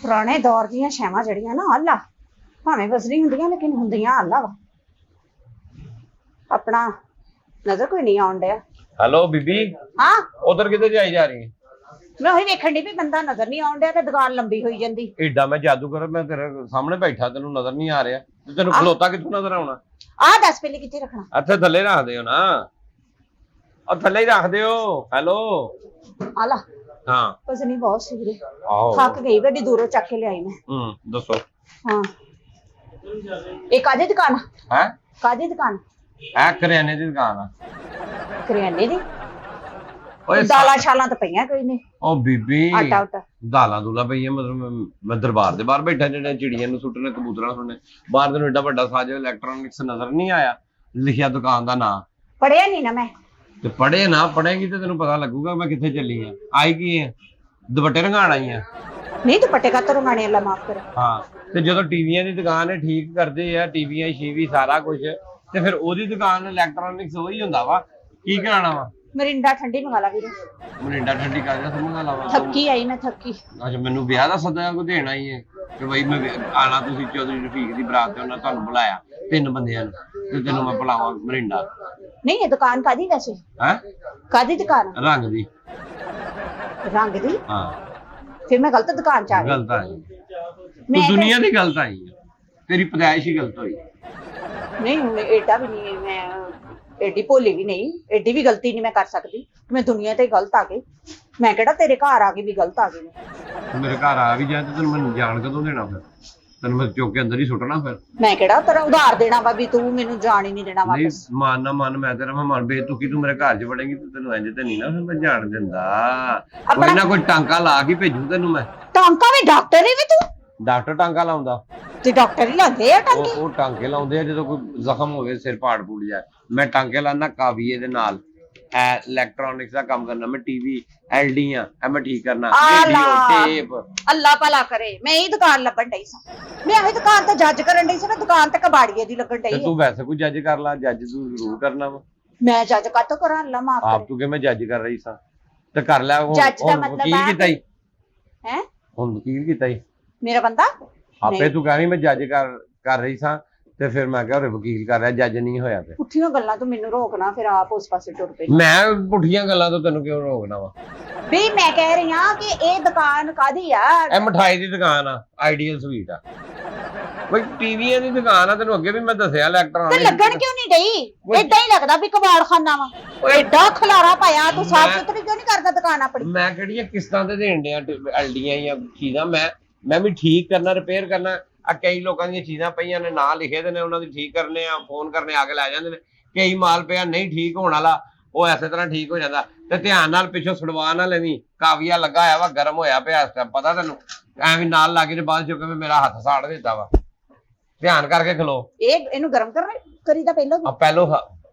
ਪੁਰਾਣੇ ਦੌਰ ਦੀਆਂ ਛਾਵਾਂ ਜਿਹੜੀਆਂ ਨਾ ਆਲਾ ਭਾਵੇਂ ਵਸਰੀ ਹੁੰਦੀਆਂ ਲੇਕਿਨ ਹੁੰਦੀਆਂ ਆਲਾ ਵਾ। ਆਪਣਾ ਨਜ਼ਰ ਕੋਈ ਨਹੀਂ ਆਉਣ ਡਿਆ। ਹੈਲੋ ਬੀਬੀ, ਹਾਂ ਉਧਰ ਕਿੱਥੇ ਜਾਈ ਜਾ ਰਹੀ ਹੈ? ਮੈਂ ਉਹੀ ਵੇਖਣ ਦੀ ਵੀ ਬੰਦਾ ਨਜ਼ਰ ਨਹੀਂ ਆਉਣ ਡਿਆ ਤੇ ਦੁਕਾਨ ਲੰਬੀ ਹੋਈ ਜਾਂਦੀ। ਏਡਾ ਮੈਂ ਜਾਦੂਗਰ, ਮੈਂ ਤੇਰੇ ਸਾਹਮਣੇ ਬੈਠਾ, ਤੈਨੂੰ ਨਜ਼ਰ ਨਹੀਂ ਆ ਰਿਹਾ ਤੇ ਤੈਨੂੰ ਖਲੋਤਾ ਕਿੱਥੋਂ ਨਜ਼ਰ ਆਉਣਾ? ਆਹ ਦੱਸ ਪਹਿਲੇ ਕਿੱਥੇ ਰੱਖਣਾ? ਇੱਥੇ ਥੱਲੇ ਰੱਖ ਦਿਓ ਨਾ, ਉਹ ਥੱਲੇ ਹੀ ਰੱਖ ਦਿਓ। ਹੈਲੋ ਆਲਾ ਹਾਂ ਵਸਨੀ ਬਹੁਤ ਸੀ ਵੀਰੇ, ਆਹੋ ਥੱਕ ਗਈ, ਵੱਡੀ ਦੂਰੋਂ ਚੱਕ ਕੇ ਲਿਆਈ ਮੈਂ। ਦੱਸੋ। ਹਾਂ ਇਹ ਕਾਹਦੀ ਦੁਕਾਨ ਆ? ਹੈ ਕਾਹਦੀ ਦੁਕਾਨ? ਇਹ ਕਰਿਆਨੇ ਦੀ ਦੁਕਾਨ ਆ। ਕਰਿਆਨੇ ਦੀ? ਓਏ ਦਾਲਾਂ ਛਾਲਾਂ ਤਾਂ ਪਈਆਂ ਕੋਈ ਨਹੀਂ। ਉਹ ਬੀਬੀ ਆਟਾ ਉਟਾ ਦਾਲਾਂ ਦੂਲਾ ਪਈਆਂ, ਮਤਲਬ ਮੈਂ ਦਰਬਾਰ ਦੇ ਬਾਹਰ ਬੈਠਾ, ਜਿਹੜੇ ਚਿੜੀਆਂ ਨੂੰ ਸੁੱਟਣੇ, ਕਬੂਤਰਾਂ ਨੂੰ ਸੁਣਨੇ। ਬਾਹਰ ਤੈਨੂੰ ਏਡਾ ਵੱਡਾ ਸਾਜ ਇਲੈਕਟ੍ਰੋਨਿਕਸ ਨਜ਼ਰ ਨਹੀਂ ਆਇਆ? ਲਿਖਿਆ ਦੁਕਾਨ ਦਾ ਨਾਂ। ਪੜਿਆ ਨਹੀਂ ਨਾ ਮੈਂ। ਤੇ ਪੜ੍ਹੇ ਨਾ, ਪੜ੍ਹੇਗੀ ਤੇ ਤੈਨੂੰ ਪਤਾ ਲੱਗੂਗਾ ਮੈਂ ਕਿੱਥੇ ਚੱਲੀ ਆ। ਆਈ ਕੀ ਹੈ? ਦੁਪੱਟੇ ਰੰਗਾਣ ਆਈ ਆ? ਨਹੀਂ ਦੁਪੱਟੇ ਕਾ ਤਰੋਂ ਗਾਣੇ ਅੱਲਾ ਮਾਫ ਕਰੇ। ਹਾਂ ਤੇ ਜਦੋਂ ਟੀਵੀਆਂ ਦੀ ਦੁਕਾਨ ਹੈ, ਠੀਕ ਕਰਦੇ ਆ ਟੀਵੀਆਂ ਸ਼ੀਵੀ ਸਾਰਾ ਕੁਝ, ਤੇ ਫਿਰ ਉਹਦੀ ਦੁਕਾਨ ਇਲੈਕਟ੍ਰੋਨਿਕਸ ਉਹੀ ਹੁੰਦਾ ਵਾ। ਕੀ ਕਰਾਣਾ ਵਾ? ਮਰਿੰਡਾ ਠੰਡੀ ਮੰਗਾ ਲਾ ਵੀਰੇ। ਮਰਿੰਡਾ ਠੰਡੀ ਕਾਹਦਾ ਸਮਝਾ ਲਾਵਾ? ਥੱਕੀ ਆਈ ਮੈਂ, ਥੱਕੀ। ਅੱਛਾ ਮੈਨੂੰ ਵਿਆਹ ਦਾ ਸੱਦਾ ਕੋ ਦੇਣਾ ਹੀ ਹੈ ਕਿ ਬਈ ਮੈਂ ਆਣਾ, ਤੁਸੀਂ ਚੌਧਰੀ ਰਫੀਕ ਦੀ ਬਰਾਤ ਤੇ ਉਹਨਾਂ ਤੁਹਾਨੂੰ ਬੁਲਾਇਆ 3 ਬੰਦਿਆਂ ਨੂੰ, ਤੇ ਤੈਨੂੰ ਮੈਂ ਬੁਲਾਵਾਂ ਮਰਿੰਡਾ। ਨਹੀਂ ਇਹ ਦੁਕਾਨ ਕਾਦੀ ਵੈਸੇ? ਹੈ ਕਾਦੀ ਦੁਕਾਨ? ਰੰਗ ਦੀ। ਰੰਗ ਦੀ? ਹਾਂ ਫਿਰ ਮੈਂ ਗਲਤ ਦੁਕਾਨ ਚ ਆ ਗਈ। ਗਲਤ ਆਈ ਤੂੰ, ਮੈਂ ਦੁਨੀਆ ਦੀ ਗਲਤ ਆਈ ਹੈ, ਤੇਰੀ ਪੈਦਾਇਸ਼ ਹੀ ਗਲਤ ਹੋਈ। ਨਹੀਂ ਹੁਣ ਏਡਾ ਵੀ ਨਹੀਂ, ਮੈਂ ਏਡੀ ਭੋਲੀ ਵੀ ਨਹੀਂ, ਏਡੀ ਵੀ ਗਲਤੀ ਨਹੀਂ ਮੈਂ ਕਰ ਸਕਦੀ। ਮੈਂ ਦੁਨੀਆ ਤੇ ਗਲਤ ਆ ਗਈ, ਮੈਂ ਕਿਹੜਾ ਤੇਰੇ ਘਰ ਆ ਕੇ ਵੀ ਗਲਤ ਆ ਗਈ। ਮੇਰੇ ਘਰ ਆ ਵੀ ਜਾ ਤੇ ਤੈਨੂੰ ਮੈਨੂੰ ਜਾਣ ਕਦੋਂ ਦੇਣਾ? ਫਿਰ ਤੈਨੂੰ ਮੈਂ ਚੁੱਕ ਕੇ ਅੰਦਰ ਹੀ ਸੁੱਟਣਾ। ਫਿਰ ਮੈਂ ਕਿਹੜਾ ਤੇਰਾ ਉਧਾਰ ਦੇਣਾ ਵਾ ਵੀ ਤੂੰ ਮੈਨੂੰ ਜਾਣ ਹੀ ਨਹੀਂ ਦੇਣਾ ਨਹੀਂ ਵਾਪਸ? ਮਾਨ ਨਾ ਮਨ, ਮੈਂ ਤੇਰਾ ਮਨ ਬੇਤੁਕੀ, ਤੂੰ ਮੇਰੇ ਘਰ 'ਚ ਵੜੇਂਗੀ ਤੇ ਤੈਨੂੰ ਇੰਜ ਤੇ ਨਹੀਂ ਨਾ ਫਿਰ ਮੈਂ ਜਾਣ ਦਿੰਦਾ। ਕੋਈ ਨਾ ਕੋਈ ਟਾਂਕਾ ਲਾ ਕੇ ਭੇਜੂ ਤੈਨੂੰ ਮੈਂ। ਟਾਂਕਾ ਵੀ ਡਾਕਟਰ ਹੀ ਵੀ ਤੂੰ? ਡਾਕਟਰ ਟਾਂਕਾ ਲਾਉਂਦਾ? ਤੇ ਡਾਕਟਰ ਹੀ ਲਾਉਂਦੇ ਆ ਟਾਂਕੇ? ਉਹ ਟਾਂਕੇ ਲਾਉਂਦੇ ਆ ਜਦੋਂ ਕੋਈ ਜ਼ਖਮ ਹੋਵੇ, ਸਿਰ ਪਾੜ ਪੂੜ ਜਾਏ। ਮੈਂ ਟਾਂਕੇ ਲਾਉਂਦਾ ਕਾਵੀਏ ਦੇ ਨਾਲ। ਇਲੈਕਟ੍ਰੋਨਿਕਸ ਦਾ ਕੰਮ ਕਰਨਾ ਮੈਂ, ਟੀਵੀ ਐਲਡੀਆਂ ਇਹ ਮੈਂ ਠੀਕ ਕਰਨਾ, ਰੇਡੀਓ ਟੇਪ। ਅੱਲਾ ਭਲਾ ਕਰੇ, ਮੈਂ ਇਹ ਦੁਕਾਨ ਲੱਭਣ ਡਈ ਸਾਂ। ਮੈਂ ਇਹ ਦੁਕਾਨ ਤੇ ਜੱਜ ਕਰਨ ਡਈ ਸਾਂ ਨਾ, ਦੁਕਾਨ ਤੇ ਕਬਾੜੀਏ ਦੀ ਲੱਗਣ ਤੇ ਡਈ। ਤੂੰ ਵੈਸੇ ਕੋਈ ਜੱਜ ਕਰ ਲਾ, ਜੱਜ ਤੂੰ ਜ਼ਰੂਰ ਕਰਨਾ ਵਾ। ਮੈਂ ਜੱਜ ਕਾਤੋਂ ਕਰਾਂ? ਅੱਲਾ ਮਾਫ ਆਪ ਕਰੇ। ਤੂੰ ਕਿ ਮੈਂ ਜੱਜ ਕਰ ਰਹੀ ਸਾਂ ਤੇ ਕਰ ਲੈ। ਜੱਜ ਦਾ ਮਤਲਬ ਵਕੀਲ ਕੀਤਾ ਹੀ ਹੈ ਹੁਣ, ਵਕੀਲ ਕੀਤਾ ਹੀ ਮੇਰਾ ਬੰਦਾ। ਆਪੇ ਤੂੰ ਕਹਿ ਰਹੀ ਮੈਂ ਜੱਜ ਕਰ ਰਹੀ ਸਾਂ, ਤੇ ਫਿਰ ਮੈਂ ਕਿਹਾ ਉਰੇ ਵਕੀਲ ਕਰ ਰਿਹਾ, ਜੱਜ ਨਹੀਂ ਹੋਇਆ। ਤੇ ਪੁੱਠੀਆਂ ਗੱਲਾਂ ਤੋਂ ਮੈਨੂੰ ਰੋਕਣਾ, ਫਿਰ ਆਪ ਉਸ ਪਾਸੇ ਟੁਰ ਪਈ। ਮੈਂ ਪੁੱਠੀਆਂ ਗੱਲਾਂ ਤੋਂ ਤੈਨੂੰ ਕਿਉਂ ਰੋਕਣਾ ਵਾ? ਵੀ ਮੈਂ ਕਹਿ ਰਹੀ ਹਾਂ ਕਿ ਇਹ ਦੁਕਾਨ ਕਾਦੀ ਆ? ਇਹ ਮਠਾਈ ਦੀ ਦੁਕਾਨ ਆ, ਆਈਡੀਅਲ ਸਵੀਟ ਆ। ਬਈ ਟੀਵੀਆਂ ਦੀ ਦੁਕਾਨ ਆ, ਤੈਨੂੰ ਅੱਗੇ ਵੀ ਮੈਂ ਦੱਸਿਆ ਤੇ ਇਲੈਕਟ੍ਰੋਨਿਕ। ਲੱਗਣ ਕਿਉਂ ਨਹੀਂ ਡਈ? ਏਦਾਂ ਹੀ ਲੱਗਦਾ ਵੀ ਕਬਾੜਖਾਨਾ ਵਾ। ਏਡਾ ਖਲਾਰਾ ਪਾਇਆ, ਤੂੰ ਸਾਫ ਸੁਥਰੀ ਕਿਉਂ ਨਹੀਂ ਕਰਦਾ ਦੁਕਾਨ ਆਪਣੀ? ਮੈਂ ਕਿਹੜੀਆਂ ਕਿਸ਼ਤਾਂ ਤੇ ਦੇਣ ਡਿਆ ਐਲਡੀਆਂ ਜਾਂ ਚੀਜ਼ਾਂ? ਮੈਂ ਵੀ ਠੀਕ ਕਰਨਾ, ਰਿਪੇਅਰ ਕਰਨਾ। ਆ ਕਈ ਲੋਕਾਂ ਦੀਆਂ ਚੀਜ਼ਾਂ ਪਈਆਂ ਨੇ, ਨਾਂ ਲਿਖੇ ਦੇ ਨੇ, ਉਹਨਾਂ ਦੀ ਠੀਕ ਕਰਨੇ ਆ, ਫੋਨ ਕਰਨੇ ਆ ਕੇ ਲੈ ਜਾਂਦੇ ਨੇ। ਕਈ ਮਾਲ ਪਿਆ ਨਹੀਂ ਠੀਕ ਹੋਣ ਵਾਲਾ, ਉਹ ਐਸੇ ਤਰ੍ਹਾਂ ਠੀਕ ਹੋ ਜਾਂਦਾ। ਤੇ ਧਿਆਨ ਨਾਲ ਪਿੱਛੋਂ ਛੁਡਵਾ ਨਾ ਲੈਵੀਂ, ਕਾਵੀਆ ਲੱਗਾ ਹੋਇਆ ਵਾ, ਗਰਮ ਹੋਇਆ ਪਿਆ ਇਸ ਟਾਈਮ, ਪਤਾ ਤੈਨੂੰ? ਐਵੇਂ ਨਾਲ ਲਾ ਕੇ ਤੇ ਬਾਅਦ ਚੋਂ ਕਿਵੇਂ ਮੇਰਾ ਹੱਥ ਸਾੜ ਦਿੱਤਾ ਵਾ। ਧਿਆਨ ਕਰਕੇ ਖਲੋ। ਇਹਨੂੰ ਗਰਮ ਕਰੀਦਾ ਪਹਿਲਾਂ? ਪਹਿਲੋਂ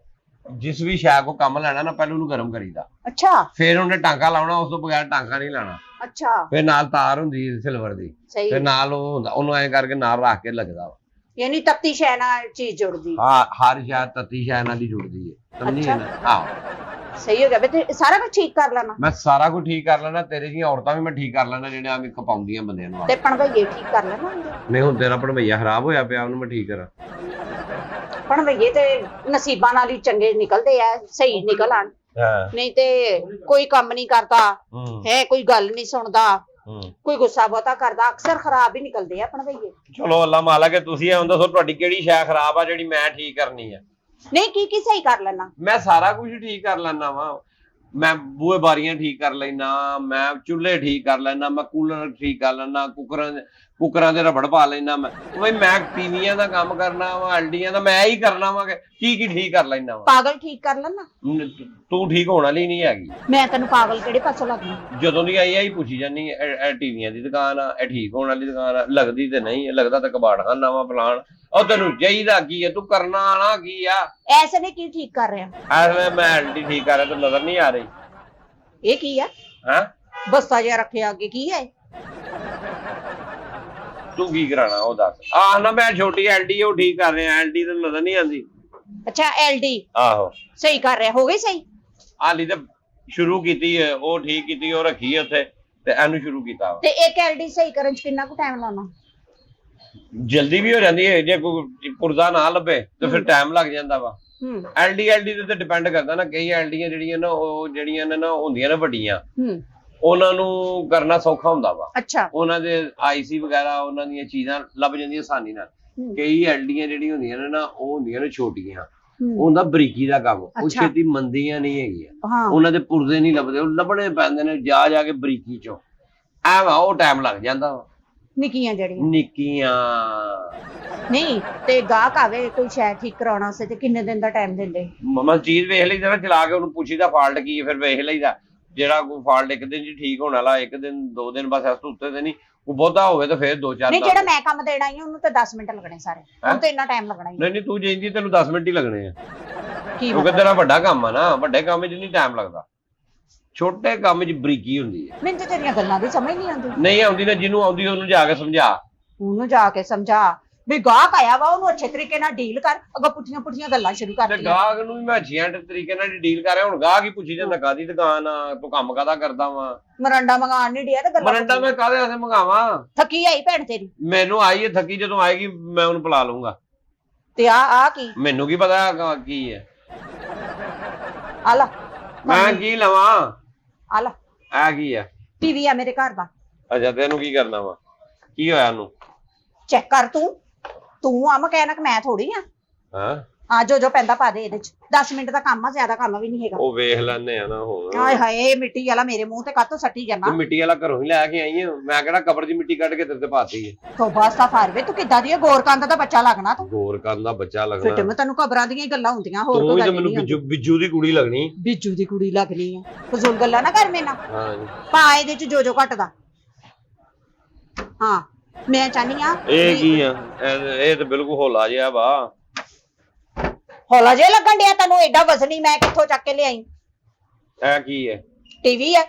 ਜਿਸ ਵੀ ਸ਼ੈ ਕੋ ਕੰਮ ਲੈਣਾ ਨਾ, ਪਹਿਲਾਂ ਉਹਨੂੰ ਗਰਮ ਕਰੀਦਾ। ਅੱਛਾ ਫਿਰ ਉਹਨੇ ਟਾਂਕਾ ਲਾਉਣਾ, ਉਸ ਤੋਂ ਬਗੈਰ ਟਾਂਕਾ ਨਹੀਂ ਲਾਣਾ। ਅੱਛਾ ਫਿਰ ਨਾਲ ਤਾਰ ਹੁੰਦੀ ਸਿਲਵਰ ਦੀ, ਸਹੀ। ਤੇ ਨਾਲ ਉਹ ਹੁੰਦਾ, ਉਹਨੂੰ ਐਂ ਕਰਕੇ ਨਾਲ ਰੱਖ ਕੇ ਲੱਗਦਾ ਵਾ। ਯਾਨੀ ਤਪਤੀ ਸ਼ੈ ਨਾਲ ਚੀਜ਼ ਜੁੜਦੀ। ਹਾਂ ਹਰ ਸ਼ੈ ਤਤੀ ਸ਼ੈ ਨਾਲ ਦੀ ਜੁੜਦੀ ਹੈ, ਸਮਝੀ ਨਾ? ਆਹੋ ਸਹੀ ਹੋ ਗਿਆ। ਤੇ ਸਾਰਾ ਕੁਝ ਠੀਕ ਕਰ ਲੈਣਾ? ਮੈਂ ਸਾਰਾ ਕੁਝ ਠੀਕ ਕਰ ਲੈਣਾ, ਤੇਰੇ ਜਿਹੀਆਂ ਔਰਤਾਂ ਵੀ ਮੈਂ ਠੀਕ ਕਰ ਲੈਣਾ ਜਿਹੜੀਆਂ ਆਵੇਂ ਖਪਾਉਂਦੀਆਂ ਬੰਦਿਆਂ ਨੂੰ। ਤੇ ਪਣਵਈਏ ਠੀਕ ਕਰ ਲੈਣਾ? ਨਹੀਂ ਹੁਣ ਤੇਰਾ ਭਣਵਈਆ ਖਰਾਬ ਹੋਇਆ ਪਿਆ, ਉਹਨੂੰ ਮੈਂ ਠੀਕ ਕਰਾਂ? ਪਣਵਈਏ ਤੇ ਨਸੀਬਾਂ ਨਾਲ ਹੀ ਚੰਗੇ ਨਿਕਲਦੇ ਆ, ਸਹੀ ਨਿਕਲ ਆਣ। ਨਹੀਂ ਤੇ ਕੋਈ ਕੰਮ ਨਹੀਂ ਕਰਦਾ ਹੈ, ਕੋਈ ਗੱਲ ਨਹੀਂ ਸੁਣਦਾ, ਕੋਈ ਗੁੱਸਾ ਬਹੁਤਾ ਕਰਦਾ, ਅਕਸਰ ਖਰਾਬ ਹੀ ਨਿਕਲਦੇ ਆ ਪਣਵਈਏ। ਚਲੋ ਅੱਲਾ ਮਾਲਕ ਹੈ, ਤੁਸੀਂ ਇਹ ਦੱਸੋ ਤੁਹਾਡੀ ਕਿਹੜੀ ਸ਼ੈ ਖਰਾਬ ਆ ਜਿਹੜੀ ਮੈਂ ਠੀਕ ਕਰਨੀ ਆ? ਨਹੀਂ ਕੀ ਸਹੀ ਕਰ ਲੈਣਾ? ਮੈਂ ਸਾਰਾ ਕੁਝ ਠੀਕ ਕਰ ਲੈਣਾ ਵਾ। ਮੈਂ ਬੂਹੇ ਬਾਰੀਆਂ ਠੀਕ ਕਰ ਲੈਣਾ, ਮੈਂ ਚੁੱਲ੍ਹੇ ਠੀਕ ਕਰ ਲੈਣਾ, ਮੈਂ ਕੂਲਰ ਠੀਕ ਕਰ ਲੈਣਾ, ਕੁੱਕਰਾਂ ਦੇ ਰਬੜ ਪਾ ਲੈਣਾ। ਮੈਂ ਟੀਵੀਆਂ ਦਾ ਕੰਮ ਕਰਨਾ ਵਾ, ਐਲਡੀਆਂ ਦਾ ਮੈਂ ਹੀ ਕਰਨਾ ਵਾ। ਕੀ ਠੀਕ ਕਰ ਲੈਣਾ ਵਾ? ਪਾਗਲ ਠੀਕ ਕਰ ਲੈਣਾ? ਤੂੰ ਠੀਕ ਹੋਣ ਵਾਲੀ ਨਹੀਂ ਹੈਗੀ। ਮੈਂ ਤੈਨੂੰ ਪਾਗਲ ਕਿਹੜੇ ਪਾਸੋਂ ਲੱਗਦੀ? ਜਦੋਂ ਦੀ ਆਈ ਪੁੱਛੀ ਜਾਨੀ, ਇਹ ਟੀਵੀਆਂ ਦੀ ਦੁਕਾਨ ਆ, ਇਹ ਠੀਕ ਹੋਣ ਵਾਲੀ ਦੁਕਾਨ ਆ? ਲੱਗਦੀ ਤੇ ਨਹੀਂ, ਲੱਗਦਾ ਤਾਂ ਕਬਾੜਖਾਨਾ ਵਾ ਫਲਾਣ। ਉਹ ਤੈਨੂੰ ਚਾਹੀਦਾ ਕੀ ਹੈ? ਤੂੰ ਕਰਨਾ ਆਣਾ ਕੀ ਆ? ਐਸੇ ਨੇ ਕੀ ਠੀਕ ਕਰ ਰਿਹਾ? ਐਸੇ ਮੈਂ ਐਲਡੀ ਠੀਕ ਕਰ ਰਿਹਾ, ਤੈਨੂੰ ਨਜ਼ਰ ਨਹੀਂ ਆ ਰਹੀ? ਇਹ ਕੀ ਆ? ਹਾਂ ਬਸਤਾ ਜਿਹਾ ਰੱਖਿਆ ਅੱਗੇ, ਕੀ ਹੈ? ਤੂੰ ਕੀ ਕਰਾਣਾ ਉਹ ਦੱਸ। ਆਹ ਨਾ ਮੈਂ ਛੋਟੀ ਐਲਡੀ ਉਹ ਠੀਕ ਕਰ ਰਿਹਾ, ਐਲਡੀ ਤੈਨੂੰ ਨਜ਼ਰ ਨਹੀਂ ਆਉਂਦੀ? ਅੱਛਾ ਐਲਡੀ ਆਹੋ ਸਹੀ ਕਰ ਰਿਹਾ, ਹੋ ਗਈ ਸਹੀ? ਹਾਲੀ ਤਾਂ ਸ਼ੁਰੂ ਕੀਤੀ ਹੈ, ਉਹ ਠੀਕ ਕੀਤੀ, ਉਹ ਰੱਖੀ ਹੈ ਉੱਥੇ। ਤੇ ਇਹਨੂੰ ਸ਼ੁਰੂ ਕੀਤਾ ਵਾ। ਤੇ ਇੱਕ ਐਲਡੀ ਸਹੀ ਕਰਨ ਚ ਕਿੰਨਾ ਕੁ ਟਾਈਮ ਲਾਉਣਾ? ਜਲਦੀ ਵੀ ਹੋ ਜਾਂਦੀ ਹੈ, ਜੇ ਕੋਈ ਪੁਰਜ਼ਾ ਨਾ ਲੱਭੇ ਤੇ ਫਿਰ ਟਾਈਮ ਲੱਗ ਜਾਂਦਾ ਵਾ। ਐਲਡੀ ਦੇ ਤੇ ਡਿਪੈਂਡ ਕਰਦਾ ਨਾ, ਕਈ ਐਲਡੀਆਂ ਜਿਹੜੀਆਂ ਨਾ ਉਹ ਜਿਹੜੀਆਂ ਨੇ ਨਾ ਹੁੰਦੀਆਂ ਨੇ ਵੱਡੀਆਂ, ਉਹਨਾਂ ਨੂੰ ਕਰਨਾ ਸੌਖਾ ਹੁੰਦਾ ਵਾ। ਅੱਛਾ। ਉਹਨਾਂ ਦੇ ਆਈਸੀ ਵਗੈਰਾ ਉਹਨਾਂ ਦੀਆਂ ਚੀਜ਼ਾਂ ਲੱਭ ਜਾਂਦੀਆਂ ਆਸਾਨੀ ਨਾਲ। ਕਈ ਐਲਡੀਆਂ ਜਿਹੜੀਆਂ ਹੁੰਦੀਆਂ ਨੇ ਨਾ ਉਹ ਹੁੰਦੀਆਂ ਨੇ ਛੋਟੀਆਂ, ਉਹਦਾ ਬਰੀਕੀ ਦਾ ਕੰਮ, ਉਹ ਛੇਤੀ ਮੰਦੀਆਂ ਨਹੀਂ ਹੈਗੀਆਂ, ਉਹਨਾਂ ਦੇ ਪੁਰਜ਼ੇ ਨਹੀਂ ਲੱਭਦੇ, ਉਹ ਲੱਭਣੇ ਪੈਂਦੇ ਨੇ ਜਾ ਕੇ ਬਰੀਕੀ ਚੋਂ। ਐਵੇਂ ਉਹ ਟਾਈਮ ਲੱਗ ਜਾਂਦਾ ਵਾ। ਨਿੱਕੀਆਂ ਜਿਹੜੀਆਂ ਨਿੱਕੀਆਂ ਨਹੀਂ ਤੇ ਗਾਹਕ ਆਵੇ ਕੋਈ ਸ਼ਾਇਦ ਠੀਕ ਕਰਾਉਣਾ ਸੀ ਤੇ ਕਿੰਨੇ ਦਿਨ ਦਾ ਟਾਈਮ ਦਿੰਦੇ? ਮਮਾ ਚੀਜ਼ ਵੇਖ ਲਈਦਾ ਨਾ, ਚਲਾ ਕੇ ਉਹਨੂੰ ਪੁੱਛੀਦਾ ਫਾਲਟ ਕੀ ਹੈ, ਫਿਰ ਵੇਖ ਲਈਦਾ। ਜਿਹੜਾ ਕੋਈ ਫਾਲਟ ਇੱਕ ਦਿਨ ਚ ਠੀਕ ਹੋਣ ਵਾਲਾ, ਇੱਕ ਦਿਨ 2 ਦਿਨ ਬਸ, ਇਸ ਤੋਂ ਉੱਤੇ ਤੇ ਨਹੀਂ। ਕੋਈ ਬਹੁਤਾ ਹੋਵੇ ਤਾਂ ਫਿਰ 2-4 ਨਹੀਂ, ਜਿਹੜਾ ਮੈਂ ਕੰਮ ਦੇਣਾ ਹੀ ਉਹਨੂੰ ਤਾਂ 10 ਮਿੰਟ ਲੱਗਣੇ ਸਾਰੇ, ਉਹਨੂੰ ਤਾਂ ਇੰਨਾ ਟਾਈਮ ਲੱਗਣਾ ਹੀ ਨਹੀਂ। ਤੂੰ ਜਾਂਦੀ ਤੈਨੂੰ 10 ਮਿੰਟ ਹੀ ਲੱਗਣੇ ਆ, ਕਿਉਂਕਿ ਤੇਰਾ ਵੱਡਾ ਕੰਮ ਆ ਨਾ। ਵੱਡੇ ਕੰਮ 'ਚ ਨਹੀਂ ਟਾਈਮ ਲੱਗਦਾ, ਛੋਟੇ ਕੰਮ 'ਚ ਬਰੀਕੀ ਹੁੰਦੀ ਹੈ। ਮੈਨੂੰ ਤਾਂ ਤੇਰੀਆਂ ਗੱਲਾਂ ਦੀ ਸਮਝ ਨਹੀਂ ਆਉਂਦੀ। ਨਹੀਂ ਆਉਂਦੀ ਨਾ, ਜਿਹਨੂੰ ਆਉਂਦੀ ਉਹਨੂੰ ਜਾ ਕੇ ਸਮਝਾ। ਉਹਨੂੰ ਜਾ ਕੇ ਸਮਝਾ ਵੀ ਗਾਹਕ ਆਇਆ ਵਾ, ਉਹਨੂੰ ਅੱਛੇ ਤਰੀਕੇ ਨਾਲ ਡੀਲ ਕਰ। ਅੱਗੋਂ ਪੁੱਠੀਆਂ ਗੱਲਾਂ ਸ਼ੁਰੂ ਕਰ ਦਿੱਤੀਆਂ। ਗਾਹਕ ਨੂੰ ਵੀ ਮੈਂ ਅੱਛੀਆਂ ਤਰੀਕੇ ਨਾਲ ਡੀਲ ਕਰ ਰਿਹਾ। ਹੁਣ ਗਾਹਕ ਹੀ ਪੁੱਛੀ ਜਾਂਦਾ ਕਾਹਦੀ ਦੁਕਾਨ ਆ, ਤੂੰ ਕੰਮ ਕਾਹਦਾ ਕਰਦਾ ਵਾ। ਮਰੰਡਾ ਮੰਗਾਣ ਨਹੀਂ ਡਿਆ ਤੇ ਗੱਲਾਂ। ਮਰੰਡਾ ਮੈਂ ਕਾਹਦੇ ਵਾਸਤੇ ਮੰਗਾਵਾਂ? ਥੱਕੀ ਆਈ ਭੈਣ ਤੇਰੀ। ਮੈਨੂੰ ਆਈ ਹੈ ਥੱਕੀ, ਜਦੋਂ ਆਏਗੀ ਮੈਂ ਉਹਨੂੰ ਪਿਲਾ ਲੂੰਗਾ। ਤੇ ਆ ਕੀ? ਮੈਨੂੰ ਕੀ ਪਤਾ ਕੀ ਹੈ। ਆ ਲੈ ਮੈਂ ਕੀ ਲਵਾਂ? ਆ ਲੈ ਆ ਕੀ ਹੈ? ਟੀਵੀ ਆ ਮੇਰੇ ਘਰ ਦਾ। ਅੱਛਾ, ਤੈਨੂੰ ਕੀ ਕਰਨਾ ਵਾ? ਕੀ ਹੋਇਆ ਉਹਨੂੰ? ਚੈੱਕ ਕਰ ਤੂੰ ਆ ਮਕੈਨਿਕ, ਮੈਂ ਥੋੜੀ ਆ। ਹਾਂ, ਆ ਜੋ ਪੈਂਦਾ ਪਾ ਦੇ ਇਹਦੇ ਚ। 10 ਮਿੰਟ ਦਾ ਕੰਮ ਆ, ਜ਼ਿਆਦਾ ਕੰਮ ਵੀ ਨਹੀਂ ਹੈਗਾ। ਉਹ ਵੇਖ ਲੈਣੇ ਆ ਨਾ ਹੁਣ। ਹਾਏ ਹਾਏ, ਮਿੱਟੀ ਵਾਲਾ ਮੇਰੇ ਮੂੰਹ ਤੇ ਕਾਤੋਂ ਸੱਟੀ ਜਾਣਾ? ਤੂੰ ਮਿੱਟੀ ਵਾਲਾ ਘਰੋਂ ਹੀ ਲੈ ਕੇ ਆਈ ਆ, ਮੈਂ ਕਿਹੜਾ ਕਬਰ ਦੀ ਮਿੱਟੀ ਕੱਢ ਕੇ ਤੇਰੇ ਤੇ ਪਾਤੀ ਹੈ। ਤੋਬਾ ਸਫਾਰਵੇ, ਤੂੰ ਕਿੱਦਾਂ ਦੀ ਗੋਰਕੰਦ ਦਾ ਬੱਚਾ ਲੱਗਣਾ ਤੂੰ? ਗੋਰਕੰਦ ਦਾ ਬੱਚਾ ਫਿਰ ਲੱਗਣਾ? ਮੈਂ ਤੈਨੂੰ ਕਬਰਾਂ ਦੀਆਂ ਹੀ ਗੱਲਾਂ ਹੁੰਦੀਆਂ, ਹੋਰ ਕੋਈ ਤੂੰ ਗੱਲ ਮੈਨੂੰ ਨਹੀਂ। ਬਿੱਜੂ ਦੀ ਕੁੜੀ ਲੱਗਣੀ। ਬਿੱਜੂ ਦੀ ਕੁੜੀ ਲੱਗਣੀ ਆ? ਫਜ਼ੂਲ ਗੱਲਾਂ ਨਾ ਕਰ ਮੇਰੇ ਨਾਲ। ਹਾਂ ਜੀ, ਪਾ ਇਹਦੇ ਚ ਜੋ ਘਟਦਾ। ਹਾਂ, ਮੈਂ ਚਾਹਨੀ ਆ। ਇਹ ਕੀ ਆ? ਇਹ ਤੇ ਬਿਲਕੁਲ ਹੋਲਾ ਜਿਹਾ ਵਾ। ਹੌਲਾ ਜਿਹਾ ਲੱਗਣ ਡਿਆ ਤੈਨੂੰ? ਐਡਾ ਵਜ਼ਨੀ ਮੈਂ ਕਿੱਥੋਂ ਚੱਕ ਕੇ ਲਿਆਈ? ਇਹ ਕੀ ਹੈ? ਟੀਵੀ ਆ,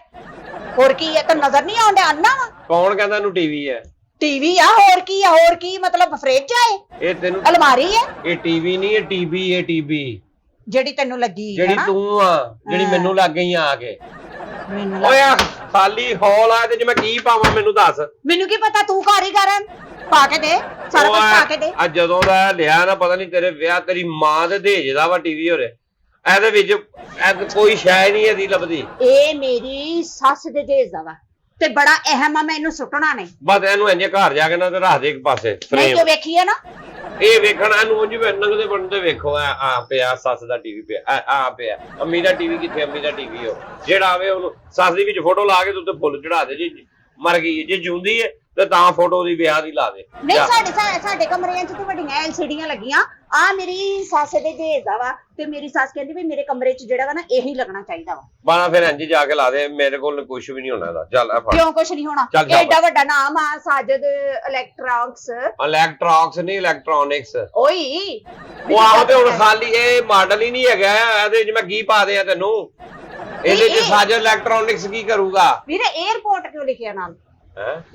ਹੋਰ ਕੀ ਆ? ਤੈਨੂੰ ਨਜ਼ਰ ਨਹੀਂ ਆਉਂਦਾ? ਅੰਨਾ ਵਾ? ਕੌਣ ਕਹਿੰਦਾ ਇਹਨੂੰ ਟੀਵੀ ਹੈ? ਟੀਵੀ ਆ, ਹੋਰ ਕੀ ਆ? ਹੋਰ ਕੀ ਮਤਲਬ? ਫ੍ਰਿਜ ਆ? ਇਹ ਤੈਨੂੰ ਅਲਮਾਰੀ ਹੈ? ਇਹ ਟੀਵੀ ਨਹੀਂ, ਇਹ ਟੀਵੀ ਹੈ। ਟੀਵੀ ਜਿਹੜੀ ਤੈਨੂੰ ਲੱਗੀ, ਜਿਹੜੀ ਤੂੰ ਆ, ਜਿਹੜੀ ਮੈਨੂੰ ਲੱਗ ਗਈ ਆ ਕੇ। ਮੈਨੂੰ ਓਏ ਖਾਲੀ ਹੌਲ ਆ ਤੇ ਮੈਂ ਕੀ ਪਾਵਾਂ? ਮੈਨੂੰ ਦੱਸ। ਮੈਨੂੰ ਕੀ ਪਤਾ, ਤੂੰ ਕਾਰੀਗਰ ਹੈ। ਪਾ ਕੇ ਦੇ, ਸਾਰਾ ਕੁਝ ਪਾ ਕੇ ਦੇ। ਅੱਜ ਜਦੋਂ ਦਾ ਲਿਆ ਨਾ, ਪਤਾ ਨਹੀਂ ਤੇਰੇ ਵਿਆਹ ਤੇਰੀ ਮਾਂ ਦੇ ਦੇਜਦਾ ਵਾ ਟੀਵੀ ਹੋਰੇ। ਇਹਦੇ ਵਿੱਚ ਕੋਈ ਸ਼ੈ ਨਹੀਂ ਇਹਦੀ ਲੱਭਦੀ। ਇਹ ਮੇਰੀ ਸੱਸ ਦੇ ਦੇਜਦਾ ਵਾ ਤੇ ਬੜਾ ਅਹਿਮ ਆ, ਮੈਨੂੰ ਸੁੱਟਣਾ ਨਹੀਂ। ਬਸ ਇਹਨੂੰ ਇੰਨੇ ਘਰ ਜਾ ਕੇ ਨਾ ਤੇ ਰੱਖ ਦੇ ਇੱਕ ਪਾਸੇ ਫਰੇਮ। ਨਹੀਂ ਵੇਖੀਏ ਨਾ, ਇਹ ਵੇਖਣਾ ਇਹਨੂੰ ਉਂਝ ਨੰਗਦੇ ਬਣਦੇ ਵੇਖੋ। ਆ ਪਿਆ ਸੱਸ ਦਾ ਟੀਵੀ ਪਿਆ, ਆ ਪਿਆ ਅੰਮੀ ਦਾ ਟੀਵੀ। ਕਿੱਥੇ ਅੰਮੀ ਦਾ ਟੀਵੀ? ਉਹ ਜਿਹੜਾ ਆਵੇ ਉਹਨੂੰ ਸੱਸ ਦੀ ਵਿੱਚ ਫੋਟੋ ਲਾ ਕੇ ਤੂੰ ਤੇ ਫੁੱਲ ਚੜਾ ਦੇ। ਜੀ ਮਰ ਗਈ ਜੇ ਜਿਉਂਦੀ ਹੈ ਤੇ ਤਾਂ ਫੋਟੋ ਦੀ ਵਿਆਹ ਦੀ ਲਾ ਦੇ। ਨਹੀਂ, ਸਾਡੇ ਕਮਰਿਆਂ 'ਚ ਤੇ ਵੱਡੀਆਂ LCDਆਂ ਲੱਗੀਆਂ। ਆ ਮੇਰੀ ਸੱਸ ਦੇ ਦੇਜਦਾ ਵਾ ਤੇ ਮੇਰੀ ਸੱਸ ਕਹਿੰਦੀ ਵੀ ਮੇਰੇ ਕਮਰੇ 'ਚ ਜਿਹੜਾ ਵਾ ਨਾ ਇਹੀ ਲੱਗਣਾ ਚਾਹੀਦਾ ਵਾ। ਬਾਣਾ ਫਿਰ ਇੰਜ ਜਾ ਕੇ ਲਾ ਦੇ, ਮੇਰੇ ਕੋਲ ਕੁਝ ਵੀ ਨਹੀਂ ਹੋਣਾ ਇਹਦਾ। ਚੱਲ ਆ ਫੜ। ਕਿਉਂ ਕੁਝ ਨਹੀਂ ਹੋਣਾ? ਐਡਾ ਵੱਡਾ ਨਾਮ ਆ, ਸਾਜਦ ਇਲੈਕਟ੍ਰੌਨਿਕਸ। ਇਲੈਕਟ੍ਰੌਨਿਕਸ ਨਹੀਂ, ਇਲੈਕਟ੍ਰੋਨਿਕਸ। ਓਏ ਉਹ ਆਹੋ ਤੇ ਹੁਣ ਖਾਲੀ ਇਹ ਮਾਡਲ ਹੀ ਨਹੀਂ ਹੈਗਾ। ਇਹਦੇ 'ਚ ਮੈਂ ਕੀ ਪਾ ਦਿਆਂ ਤੈਨੂੰ? ਇਹਦੇ 'ਚ ਸਾਜਦ ਇਲੈਕਟ੍ਰੋਨਿਕਸ ਕੀ ਕਰੂਗਾ? ਵੀਰੇ 에어ਪੋਰਟ ਕਿਉਂ ਲਿਖਿਆ ਨਾਲ?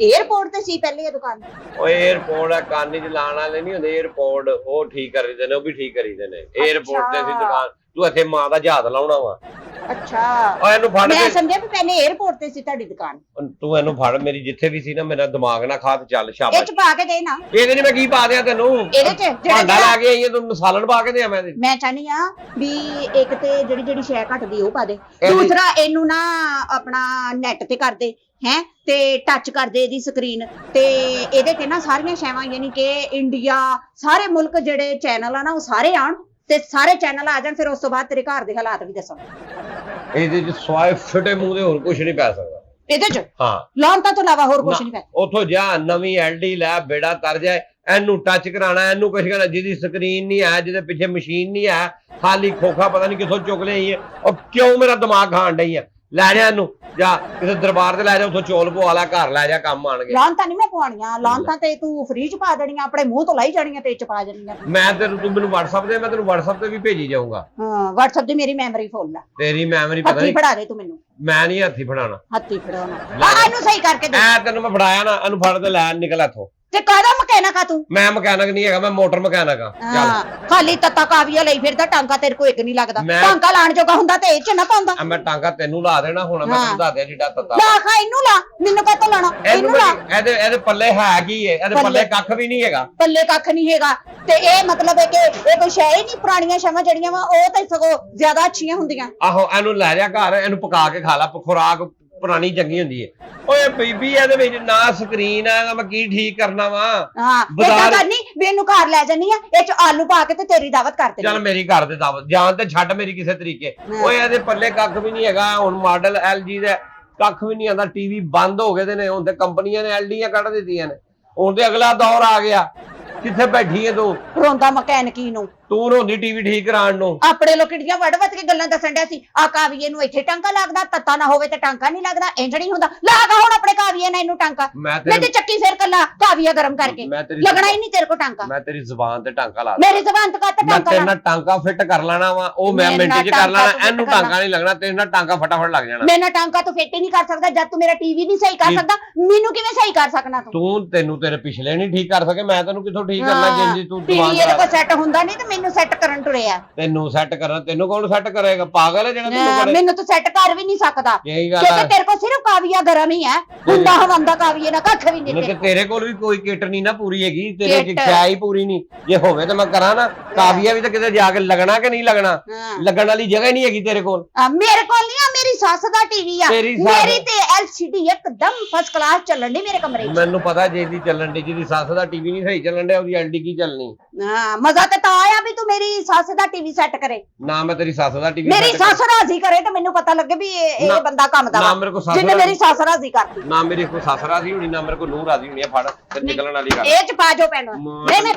에어ਪੋਰਟ ਤੇ ਸੀ ਪਹਿਲੇ ਇਹ ਦੁਕਾਨ। ਓਏ 에어ਪੋਰਟ ਆ, ਕੰਨ 'ਚ ਲਾਣ ਵਾਲੇ ਨਹੀਂ ਹੁੰਦੇ 에어ਪੋਰਟ, ਉਹ ਠੀਕ ਕਰੀਦੇ ਨੇ, ਉਹ ਵੀ ਠੀਕ ਕਰੀਦੇ ਨੇ। 에어ਪੋਰਟ ਤੇ ਸੀ ਦੁਕਾਨ। ਤੂੰ ਇੱਥੇ ਮਾਂ ਦਾ ਜਹਾਜ਼ ਲਾਉਣਾ ਵਾ? ਅੱਛਾ, ਓਏ ਇਹਨੂੰ ਫੜ। ਮੈਂ ਸਮਝਿਆ ਵੀ ਪਹਿਲੇ 에어ਪੋਰਟ ਤੇ ਸੀ ਤੁਹਾਡੀ ਦੁਕਾਨ। ਤੂੰ ਇਹਨੂੰ ਫੜ, ਮੇਰੀ ਜਿੱਥੇ ਵੀ ਸੀ ਨਾ, ਮੇਰਾ ਦਿਮਾਗ ਨਾ ਖਾ ਤੇ ਚੱਲ। ਸ਼ਾਬਾਸ਼। ਇਹ 'ਚ ਪਾ ਕੇ ਦੇ ਨਾ। ਇਹਦੇ 'ਚ ਮੈਂ ਕੀ ਪਾ ਦਿਆਂ ਤੈਨੂੰ? ਇਹਦੇ 'ਚ ਭਾਂਡਾ ਲੈ ਕੇ ਆਈ ਹੈ ਤੂੰ, ਸਾਲਣ ਪਾ ਕੇ ਦਿਆਂ ਮੈਂ? ਮੈਂ ਚਾਹਨੀ ਆ ਵੀ ਇੱਕ ਤੇ ਜਿਹੜੀ ਸ਼ੈ ਘਟਦੀ ਉਹ ਪਾ ਦੇ। ਦੂਸਰਾ ਇਹਨੂੰ ਨਾ ਆਪਣਾ ਨੈਟ ਤੇ ਕਰ ਦੇ ਹੈ ਤੇ ਟੱਚ ਕਰ ਦੇ ਇਹਦੀ ਸਕਰੀਨ ਤੇ ਇਹਦੇ ਤੇ ਨਾ ਸਾਰੀਆਂ ਸ਼ੈਵਾਂ, ਯਾਨੀ ਕਿ ਇੰਡੀਆ ਸਾਰੇ ਮੁਲਕ ਜਿਹੜੇ ਚੈਨਲ ਆ ਨਾ ਉਹ ਸਾਰੇ ਆਉਣ ਤੇ ਸਾਰੇ ਚੈਨਲ ਆ ਜਾਣ। ਫਿਰ ਉਸ ਤੋਂ ਬਾਅਦ ਤੇਰੇ ਘਰ ਦੇ ਹਾਲਾਤ ਵੀ ਦੱਸਣ। ਇਹਦੇ 'ਚ ਸਵਾਏ ਫਿੱਟੇ ਮੂੰਹ ਦੇ ਹੋਰ ਕੁਝ ਨਹੀਂ ਪੈ ਸਕਦਾ ਇਹਦੇ 'ਚ। ਹਾਂ, ਲਾਂਤਾਂ ਤੋਂ ਇਲਾਵਾ ਹੋਰ ਕੁਝ ਨਹੀਂ ਪੈ। ਉੱਥੋਂ ਜਾ ਨਵੀਂ ਐਲਡੀ ਲੈ, ਬੇੜਾ ਤਰ ਜਾਏ। ਇਹਨੂੰ ਟੱਚ ਕਰਾਣਾ, ਇਹਨੂੰ ਕੁਝ ਕਰਨਾ, ਜਿਹਦੀ ਸਕਰੀਨ ਨਹੀਂ ਹੈ, ਜਿਹਦੇ ਪਿੱਛੇ ਮਸ਼ੀਨ ਨਹੀਂ ਹੈ, ਖਾਲੀ ਖੋਖਾ ਪਤਾ ਨਹੀਂ ਕਿੱਥੋਂ ਚੁੱਕ ਲਈ ਹੈ। ਉਹ ਕਿਉਂ ਮੇਰਾ ਦਿਮਾਗ ਖਾਣ ਡਈ ਆ? ਲੈ ਜਾ ਇਹਨੂੰ, ਜਾ ਕਿਸੇ ਦਰਬਾਰ ਤੇ ਲੈ ਜਾ, ਉੱਥੋਂ ਚੌਲ ਪਵਾ ਲੈ, ਘਰ ਲੈ ਜਾ, ਕੰਮ ਆਣਗੇ। ਲਾਂਤਾਂ ਨਹੀਂ ਮੈਂ ਪਵਾਉਣੀਆਂ, ਲਾਂਤਾਂ ਤੇ ਤੂੰ ਫ੍ਰੀ 'ਚ ਪਾ ਦੇਣੀਆਂ, ਆਪਣੇ ਮੂੰਹ ਤੋਂ ਲਾਈ ਜਾਣੀਆਂ ਤੇ 'ਚ ਪਾ ਜਾਣੀਆਂ। ਮੈਂ ਤੂੰ ਮੈਨੂੰ WhatsApp ਦੇ, ਮੈਂ ਤੈਨੂੰ WhatsApp ਤੇ ਵੀ ਭੇਜੀ ਜਾਊਂਗਾ। ਹਾਂ, WhatsApp ਦੀ ਮੇਰੀ ਮੈਮਰੀ ਫੁੱਲ ਆ। ਤੇਰੀ ਮੈਮਰੀ ਪਤਾ ਨਹੀਂ। ਫੜਾ ਦੇ ਤੂੰ ਮੈਨੂੰ। ਮੈਂ ਨਹੀਂ ਹੱਥੀ ਫੜਾਣਾ। ਹੱਥੀ ਫੜਾਉਣਾ? ਇਹਨੂੰ ਸਹੀ ਕਰਕੇ ਦੇ। ਤੈਨੂੰ ਮੈਂ ਫੜਾਇਆ ਨਾ, ਇਹਨੂੰ ਫੜ ਤੇ ਲੈ ਨਿਕਲ ਇੱਥੋਂ। ਤੇ ਕਾਹਦਾ ਮਕੈਨਿਕ ਆ ਤੂੰ? ਮੈਂ ਮਕੈਨਿਕ ਨਹੀਂ ਹੈਗਾ, ਮੈਂ ਮੋਟਰ ਮਕੈਨਿਕ ਆ। ਹਾਂ, ਖਾਲੀ ਤੱਤਾ ਕਾਵੀਆ ਲਈ ਫਿਰਦਾ, ਟਾਂਕਾ ਤੇਰੇ ਕੋ ਇੱਕ ਨਹੀਂ ਲੱਗਦਾ। ਮੈਂ- ਟਾਂਕਾ ਲਾਣ ਜੋਗਾ ਹੁੰਦਾ ਤੇ ਇਹ ਚ ਨਾ ਪਾਉਂਦਾ। ਮੈਂ ਟਾਂਕਾ ਤੈਨੂੰ ਲਾ ਦੇਣਾ ਹੁਣ, ਮੈਂ ਤੈਨੂੰ ਦੱਸ ਦਿਆਂ ਜਿੱਡਾ ਤੱਤਾ। ਲਾ ਖਾ ਇਹਨੂੰ ਲਾ, ਮੈਨੂੰ ਕਾਹਤੋਂ ਲਾਣਾ? ਇਹਨੂੰ ਲਾ। ਇਹਦੇ ਪੱਲੇ ਹੈ ਕੀ ਹੈ? ਇਹਦੇ ਪੱਲੇ ਕੱਖ ਵੀ ਨਹੀਂ ਹੈਗਾ। ਪੱਲੇ ਕੱਖ ਨਹੀਂ ਹੈਗਾ ਤੇ ਇਹ ਮਤਲਬ ਹੈ ਕਿ ਇਹ ਕੋਈ ਸ਼ੈ ਹੀ ਨਹੀਂ। ਪੁਰਾਣੀਆਂ ਸ਼ਾਵਾਂ ਜਿਹੜੀਆਂ ਵਾ ਉਹ ਤਾਂ ਸਗੋਂ ਜ਼ਿਆਦਾ ਅੱਛੀਆਂ ਹੁੰਦੀਆਂ। ਆਹੋ, ਇਹਨੂੰ ਲੈ ਜਾ ਘਰ, ਇਹਨੂੰ ਪਕਾ ਕੇ ਖਾ ਲਾ, ਖੁਰਾਕ ਪੁਰਾਣੀ ਚੰਗੀ ਹੁੰਦੀ ਹੈ। ਓਏ ਬੀਬੀ ਇਹਦੇ ਵਿੱਚ ਨਾ ਸਕਰੀਨ ਆ, ਮੈਂ ਕੀ ਠੀਕ ਕਰਨਾ ਵਾ? ਹਾਂ, ਏਦਾਂ ਕਰਨੀ ਵੀ ਇਹਨੂੰ ਘਰ ਲੈ ਜਾਨੀ ਆ, ਇਹ ਚ ਆਲੂ ਪਾ ਕੇ ਤੇ ਤੇਰੀ ਦਾਵਤ ਕਰ ਦੇਣੀ। ਚੱਲ ਮੇਰੀ ਘਰ ਦੇ ਦਾਵਤ ਜਾਨ ਤੇ ਛੱਡ ਮੇਰੀ ਕਿਸੇ ਤਰੀਕੇ। ਓਏ ਇਹਦੇ ਪੱਲੇ ਕੱਖ ਵੀ ਨਹੀਂ ਹੈਗਾ। ਹੁਣ ਮਾਡਲ LG ਦਾ ਕੱਖ ਵੀ ਨਹੀਂ ਆਉਂਦਾ। ਟੀਵੀ ਬੰਦ ਹੋ ਗਏ ਨੇ, ਹੁਣ ਤੇ ਕੰਪਨੀਆਂ ਨੇ LDਆਂ ਕੱਢ ਦਿੱਤੀਆਂ ਨੇ। ਹੁਣ ਤੇ ਅਗਲਾ ਦੌਰ ਆ ਗਿਆ। ਕਿੱਥੇ ਬੈਠੀ ਹੈ ਤੂੰ? ਰੋਂਦਾ ਮਕੈਨਿਕੀ ਨੂੰ ਤੂੰ ਰੋਂਦੀ ਟੀਵੀ ਠੀਕ ਕਰਾਉਣ ਨੂੰ। ਆਪਣੇ ਲੋਕ ਕਿਹੜੀਆਂ ਵੱਡ ਵੱਧ ਕੇ ਗੱਲਾਂ ਦੱਸਣ ਡਿਆ ਸੀ। ਆ ਕਾਵੀਏ ਨੂੰ ਇੱਥੇ ਟਾਂਕਾ ਲੱਗਦਾ, ਤੱਤਾ ਨਾ ਹੋਵੇ ਤੇ ਟਾਂਕਾ ਨਹੀਂ ਲੱਗਦਾ, ਇੰਜ ਨਹੀਂ ਹੁੰਦਾ। ਲਾਗਾ ਹੁਣ ਆਪਣੇ ਕਾਵੀਏ ਨਾਲ ਇਹਨੂੰ ਟਾਂਕਾ। ਮੈਂ ਤੇ ਚੱਕੀ ਫੇਰ ਕੱਲਾ ਕਾਵੀਆ ਗਰਮ ਕਰਕੇ ਲੱਗਣਾ ਹੀ ਨਹੀਂ ਤੇਰੇ ਕੋ ਟਾਂਕਾ। ਮੈਂ ਤੇਰੀ ਜ਼ੁਬਾਨ ਤੇ ਟਾਂਕਾ ਲਾ ਮੇਰੀ ਜ਼ੁਬਾਨ ਤੇ ਕੱਟ ਟਾਂਕਾ ਤੇਰੇ ਨਾਲ ਟਾਂਕਾ ਫਿੱਟ ਕਰ ਲੈਣਾ ਵਾ, ਉਹ ਮੈਂ ਮਿੰਟ 'ਚ ਕਰ ਲੈਣਾ। ਇਹਨੂੰ ਟਾਂਕਾ ਨਹੀਂ ਲੱਗਣਾ, ਤੇਰੇ ਨਾਲ ਟਾਂਕਾ ਫਟਾਫਟ ਲੱਗ ਜਾਣਾ। ਮੇਰੇ ਨਾਲ ਟਾਂਕਾ ਤੂੰ ਫਿੱਟ ਹੀ ਨਹੀਂ ਕਰ ਸਕਦਾ। ਜਦ ਤੂੰ ਮੇਰਾ ਟੀਵੀ ਨਹੀਂ ਸਹੀ ਕਰ ਸਕਦਾ, ਮੈਨੂੰ ਕਿਵੇਂ ਸਹੀ ਕਰ ਸਕਣਾ ਤੂੰ? ਤੈਨੂੰ ਤੇਰੇ ਪਿਛਲੇ ਨਹੀਂ ਠੀਕ ਕਰ ਸਕੇ, ਮੈਂ ਤੈਨੂੰ ਕਿੱਥੋਂ ਠੀਕ ਕਰਨਾ? ਜਿੰਦੀ ਤੂੰ ਟੀਵੀ ਇਹਦੇ ਕੋ ਸੈੱਟ ਹੁੰਦਾ ਨਹੀਂ ਤੇ ਮੈਨੂੰ ਸੈੱਟ ਕਰਨ ਟੁਰਿਆ। ਤੈਨੂੰ ਸੈੱਟ ਕਰਨਾ, ਤੈਨੂੰ ਕੌਣ ਸੈੱਟ ਕਰੇਗਾ? ਪਾਗਲ ਹੈ ਜਿਹੜਾ ਤੈਨੂੰ ਕਰੇ? ਮੈਨੂੰ ਤਾਂ ਸੈੱਟ ਕਰ ਵੀ ਨਹੀਂ ਸਕਦਾ ਇਹੀ ਗੱਲ ਕਿਉਂਕਿ ਤੇਰੇ ਕੋ ਸਿਰਫ ਕਾਵੀਆ ਗਰਮ ਹੀ ਹੈ। ਹੁੰਦਾ ਹਵੰਦਾ ਕਾਵੀਏ ਨਾ ਕੱਖ ਵੀ ਨਹੀਂ। ਤੇ ਤੇਰੇ ਕੋਲ ਵੀ ਕੋਈ ਕਿਟ ਨਹੀਂ ਨਾ ਪੂਰੀ ਹੈਗੀ, ਤੇਰੇ ਚ ਖਿਆ ਹੀ ਪੂਰੀ ਨਹੀਂ। ਜੇ ਹੋਵੇ ਤਾਂ ਮੈਂ ਕਰਾਂ ਨਾ। ਕਾਵੀਆ ਵੀ ਤਾਂ ਕਿਤੇ ਜਾ ਕੇ ਲੱਗਣਾ ਕਿ ਨਹੀਂ ਲੱਗਣਾ? ਲੱਗਣ ਵਾਲੀ ਜਗ੍ਹਾ ਨਹੀਂ ਹੈਗੀ ਤੇਰੇ ਕੋਲ। ਮੇਰੇ ਕੋਲ ਨਹੀਂ ਆ, ਮੇਰੀ ਸੱਸ ਦਾ ਟੀਵੀ ਆ। ਮੇਰੀ ਤੇ LCD ਇੱਕਦਮ ਫਸਟ ਕਲਾਸ ਚੱਲਣ ਦੀ ਮੇਰੇ ਕਮਰੇ 'ਚ। ਮੈਨੂੰ ਪਤਾ ਜੇ ਦੀ ਚੱਲਣ ਦੀ, ਜਿਹਦੀ ਸੱਸ ਦਾ ਟੀਵੀ ਨਹੀਂ ਸਹੀ ਚੱਲਣ ਡਿਆ, ਉਹਦੀ LD ਕੀ ਚੱਲਣੀ? ਹਾਂ, ਮਜ਼ਾ ਤੇ ਤਾਂ ਆਇਆ ਵੀ ਤੂੰ ਮੇਰੀ ਸੱਸ ਦਾ ਟੀਵੀ ਸੈੱਟ ਕਰੇ। ਨਾ ਮੈਂ ਤੇਰੀ ਸੱਸ ਦਾ ਟੀਵੀ ਮੇਰੀ ਸੱਸ ਰਾਜ਼ੀ ਕਰੇ ਤੇ ਮੈਨੂੰ ਪਤਾ ਲੱਗੇ ਵੀ ਇਹ ਬੰਦਾ ਕੰਮ ਦਾ। ਨਾ ਮੇਰੇ ਕੋ ਸੱਸ ਜਿੰਨੇ ਮੇਰੀ ਸੱਸ ਰਾਜ਼ੀ ਕਰਦੀ। ਨਾ ਮੇਰੇ ਕੋ ਸੱਸ ਰਾਜ਼ੀ ਹੋਣੀ, ਨਾ ਮੇਰੇ ਕੋ ਨੂੰਹ ਰਾਜ਼ੀ ਹੋਣੀ। ਫੜ ਤੇ ਨਿਕਲਣ ਵਾਲੀ ਗੱਲ ਇਹ ਚ ਪਾ ਜੋ ਪੈਣਾ। ਨਹੀਂ